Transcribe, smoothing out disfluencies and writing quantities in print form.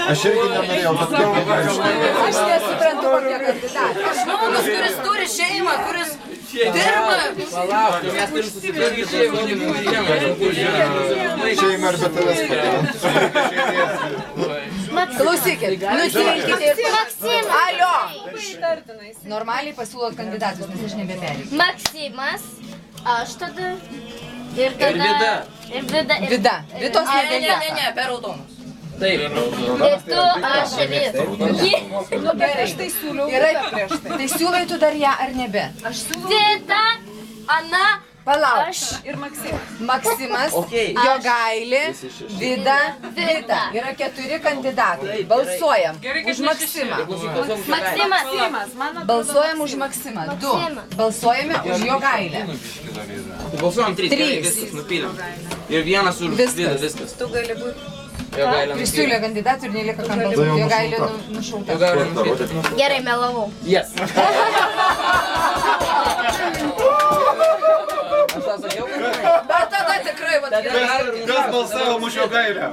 Aš irgi nenorėjau, bet Aš nesuprantu, kokie kandidatai. Žmogus, kuris turi šeimą, kuris dirba. Palauk, mes turim susitvarkyti šeimą. šeima ir be tavęs Klausykit, nutilkite ir... Maksimas. Alio! Normaliai pasiūlot kandidatus, nes aš nebeperėjau. Maksimas. Aš tada. Ir tada. Vida. Ir Vida. Vida. Vitos nebelieka. Ne, per raudonas. Taip. Ir tu, aš ir jis. Nu gerai, aš tai siūliau. Gerai, tai siūlai tu dar ją ar nebe? Aš siūlau. Vida, Ana. Palauk. Aš. Ir Maksimas. Maksimas, Okei. Jogailė, Vida, Vida. Yra 4 kandidatai. Balsuojam už Maksimą. Maksimas. Balsuojam už Maksimą. 2. Balsuojame už Jogailę. Balsuojam 3. Trys. Viskas nupylėm. Ir vienas už Vida, viskas. Tu gali būti. Jogailė Prisiūlė kandidatų ir nelieka kam balsuoti. Jogailė nušauta. Jogailė nupylėm. Gerai, melavau. Yes. Aš tau sakiau, kad... Bet tada tikrai... Kas balsavo už Jogailę?